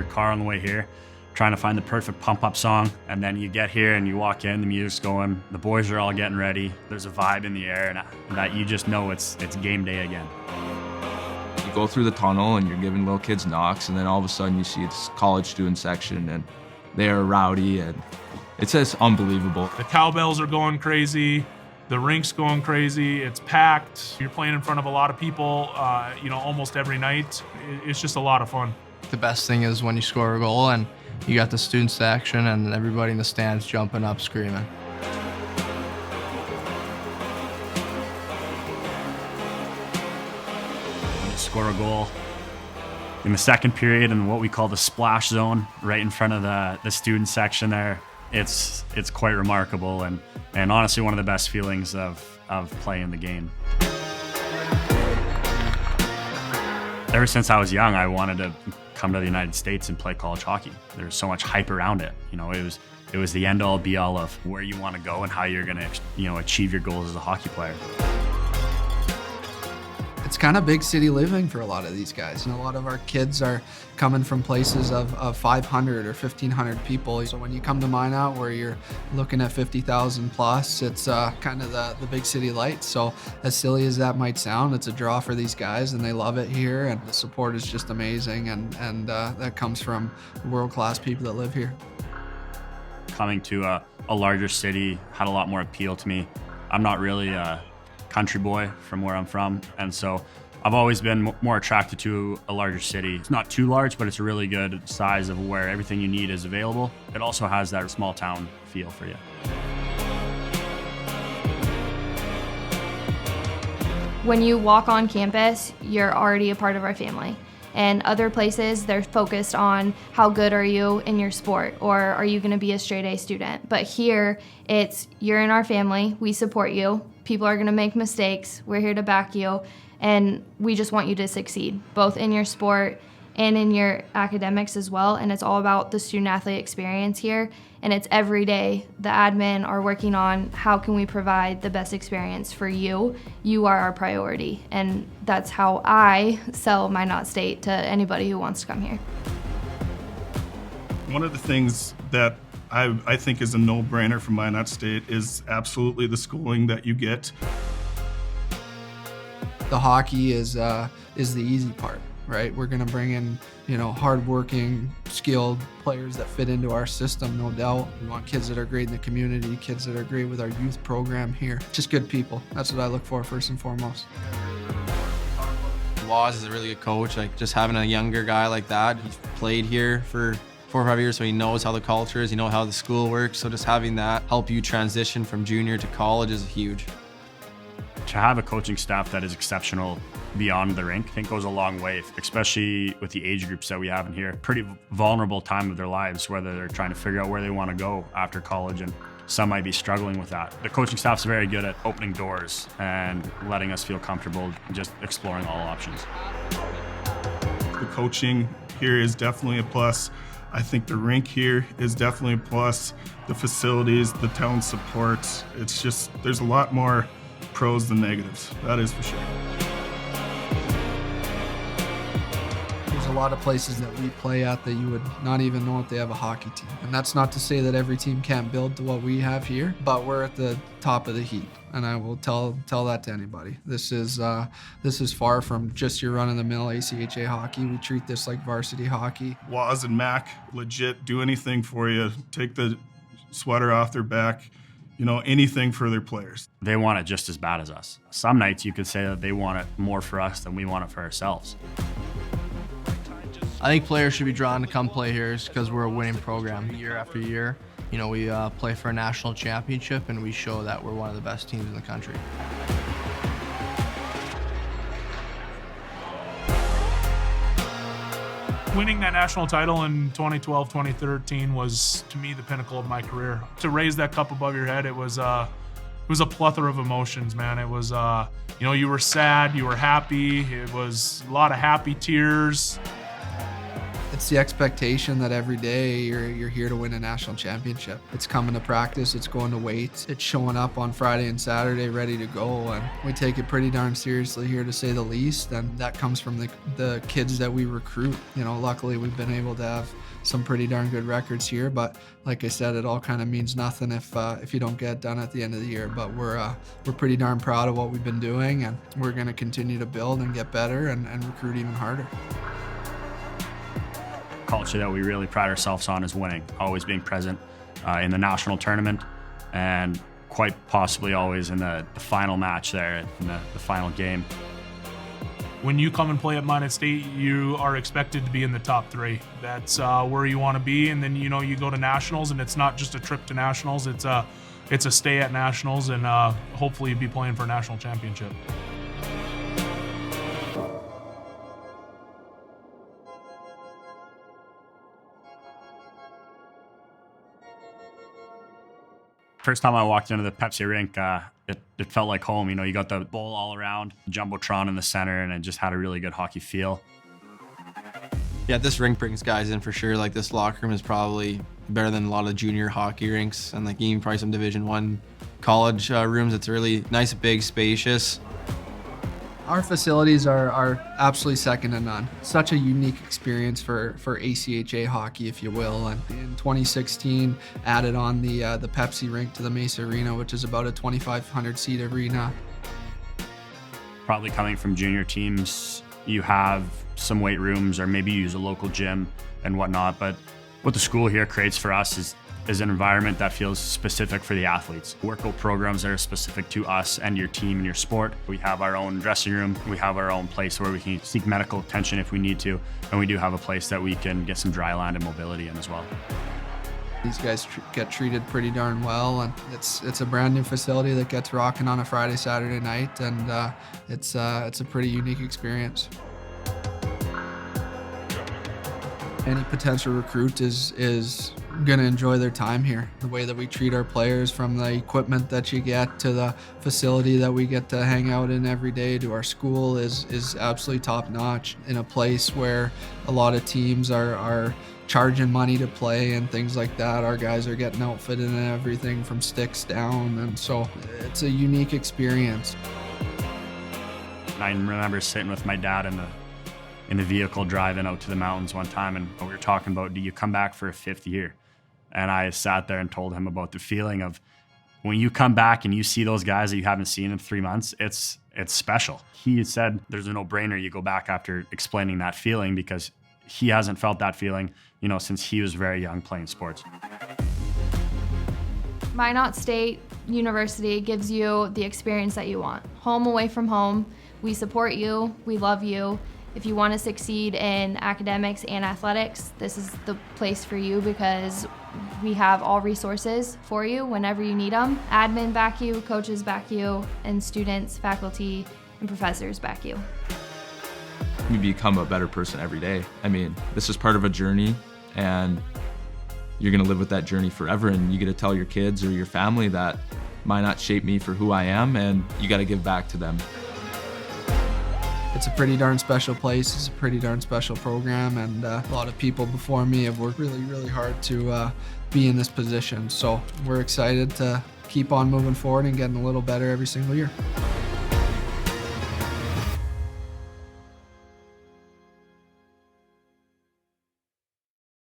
your car on the way here, trying to find the perfect pump-up song, and then you get here and you walk in, the music's going, the boys are all getting ready, there's a vibe in the air, and that you just know it's game day again. You go through the tunnel and you're giving little kids knocks, and then all of a sudden you see this college student section, and they are rowdy, and it's just unbelievable. The cowbells are going crazy. The rink's going crazy. It's packed. You're playing in front of a lot of people, almost every night. It's just a lot of fun. The best thing is when you score a goal and you got the student section and everybody in the stands jumping up, screaming. When you score a goal in the second period in what we call the splash zone, right in front of the student section there, it's quite remarkable and honestly one of the best feelings of playing the game. Ever since I was young, I wanted to come to the United States and play college hockey. There's so much hype around it. It was the end all be all of where you want to go and how you're going to achieve your goals as a hockey player. It's kind of big city living for a lot of these guys. And a lot of our kids are coming from places of 500 or 1,500 people. So when you come to Minot where you're looking at 50,000 plus, it's kind of the big city lights. So as silly as that might sound, it's a draw for these guys and they love it here. And the support is just amazing. And that comes from world-class people that live here. Coming to a larger city had a lot more appeal to me. I'm not really a country boy from where I'm from, and so I've always been more attracted to a larger city. It's not too large, but it's a really good size of where everything you need is available. It also has that small town feel for you. When you walk on campus, you're already a part of our family. And other places, they're focused on how good are you in your sport, or are you going to be a straight A student. But here, it's you're in our family, we support you, people are going to make mistakes, we're here to back you, and we just want you to succeed, both in your sport and in your academics as well. And it's all about the student-athlete experience here, and it's every day the admin are working on how can we provide the best experience for you. You are our priority, and that's how I sell Minot State to anybody who wants to come here. One of the things that I think is a no-brainer for Minot State is absolutely the schooling that you get. The hockey is the easy part. Right, we're going to bring in, hardworking, skilled players that fit into our system, no doubt. We want kids that are great in the community, kids that are great with our youth program here. Just good people. That's what I look for first and foremost. Waz is a really good coach. Like just having a younger guy like that, he's played here for 4 or 5 years, so he knows how the culture is, how the school works. So just having that help you transition from junior to college is huge. To have a coaching staff that is exceptional beyond the rink, I think goes a long way, especially with the age groups that we have in here. Pretty vulnerable time of their lives, whether they're trying to figure out where they want to go after college, and some might be struggling with that. The coaching staff's very good at opening doors and letting us feel comfortable just exploring all options. The coaching here is definitely a plus. I think the rink here is definitely a plus. The facilities, the town support, it's just, there's a lot more pros than negatives, that is for sure. There's a lot of places that we play at that you would not even know if they have a hockey team. And that's not to say that every team can't build to what we have here, but we're at the top of the heap. And I will tell that to anybody. This is far from just your run-of-the-mill ACHA hockey. We treat this like varsity hockey. Waz and Mac legit do anything for you. Take the sweater off their back. Anything for their players. They want it just as bad as us. Some nights you could say that they want it more for us than we want it for ourselves. I think players should be drawn to come play here because we're a winning program year after year. We play for a national championship and we show that we're one of the best teams in the country. Winning that national title in 2012, 2013 was, to me, the pinnacle of my career. To raise that cup above your head, it was a plethora of emotions, man. It was, you were sad, you were happy. It was a lot of happy tears. The It's the expectation that every day you're here to win a national championship. It's coming to practice, it's going to weights, it's showing up on Friday and Saturday ready to go, and we take it pretty darn seriously here, to say the least, and that comes from the kids that we recruit. You know, luckily we've been able to have some pretty darn good records here, but like I said, it all kind of means nothing if you don't get it done at the end of the year. But we're pretty darn proud of what we've been doing, and we're going to continue to build and get better and recruit even harder. Culture that we really pride ourselves on is winning, always being present in the national tournament, and quite possibly always in the final match there, in the final game. When you come and play at Minot State, you are expected to be in the top 3. That's where you want to be, and then you go to nationals, and it's not just a trip to nationals, it's a stay at nationals, and hopefully be playing for a national championship. First time I walked into the Pepsi rink, it felt like home. You got the bowl all around, Jumbotron in the center, and it just had a really good hockey feel. Yeah, this rink brings guys in for sure. Like, this locker room is probably better than a lot of junior hockey rinks, and like even probably some Division I college rooms. It's really nice, big, spacious. Our facilities are absolutely second to none. Such a unique experience for ACHA hockey, if you will. And in 2016, added on the Pepsi rink to the Mesa Arena, which is about a 2,500 seat arena. Probably coming from junior teams, you have some weight rooms, or maybe you use a local gym and whatnot. But what the school here creates for us is an environment that feels specific for the athletes. Workout programs that are specific to us and your team and your sport. We have our own dressing room. We have our own place where we can seek medical attention if we need to. And we do have a place that we can get some dry land and mobility in as well. These guys get treated pretty darn well, and it's a brand new facility that gets rocking on a Friday, Saturday night, and it's a pretty unique experience. Any potential recruit is going to enjoy their time here. The way that we treat our players, from the equipment that you get to the facility that we get to hang out in every day to our school, is absolutely top notch. In a place where a lot of teams are charging money to play and things like that, our guys are getting outfitted and everything from sticks down, and so it's a unique experience. I remember sitting with my dad in the vehicle driving out to the mountains one time, and we were talking about, do you come back for a 5th year? And I sat there and told him about the feeling of when you come back and you see those guys that you haven't seen in 3 months, it's special. He said there's a no-brainer you go back after explaining that feeling, because he hasn't felt that feeling, since he was very young playing sports. Minot State University gives you the experience that you want. Home away from home. We support you. We love you. If you want to succeed in academics and athletics, this is the place for you, because we have all resources for you whenever you need them. Admin back you, coaches back you, and students, faculty, and professors back you. You become a better person every day. I mean, this is part of a journey, and you're going to live with that journey forever, and you get to tell your kids or your family that Minot shaped me for who I am, and you got to give back to them. It's a pretty darn special place. It's a pretty darn special program, and a lot of people before me have worked really, really hard to be in this position. So we're excited to keep on moving forward and getting a little better every single year.